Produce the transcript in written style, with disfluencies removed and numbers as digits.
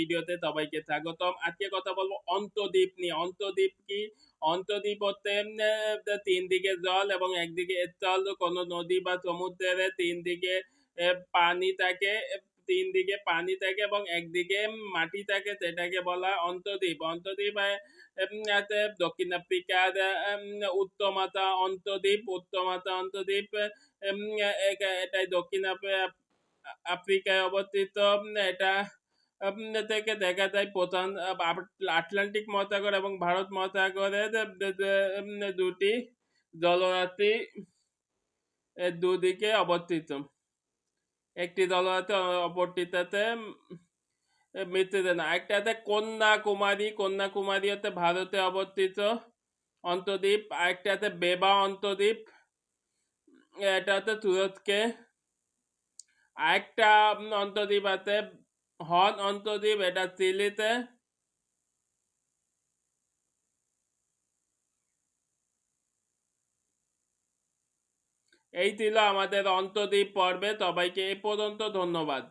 ভিডিওতে সবাইকে স্বাগতম। আজকে কথা বলবো অন্তদ্বীপ নিয়ে। অন্তদ্বীপ কি? অন্তদ্বীপ হচ্ছে ৩ দিকে জল এবং একদিকে স্থল, কোনো নদী বা সমুদ্রের ৩ দিকে পানি থাকে, ৩ দিকে পানি থাকে এবং একদিকে মাটি থাকে, সেটাকে বলা হয় অন্তদ্বীপ। অন্তদ্বীপ আছে দক্ষিণ আফ্রিকার উত্তমাতা অন্তদ্বীপ, উত্তমাতা অন্তদ্বীপ এটাই দক্ষিণ আফ্রিকায় অবস্থিত। এটা থেকে দেখা যায় প্রধান আটলান্টিক মহাসাগর এবং ভারত মহাসাগরের দুটি জলরাশি দুদিকে অবস্থিত। একটি জলরাশি অপরটিতে মৃত্যুতে না। একটাতে কন্যাকুমারী, কন্যাকুমারী হচ্ছে ভারতে অবস্থিত অন্তদ্বীপ। আরেকটাতে বেবা অন্তদ্বীপ, এটা হচ্ছে তুরস্কে। আরেকটা অন্তদ্বীপ আছে হর্ন অন্তদ্বীপ, এটা চিলিতে। এই ছিল আমাদের অন্তদ্বীপ পর্বে। সবাইকে এ পর্যন্ত ধন্যবাদ।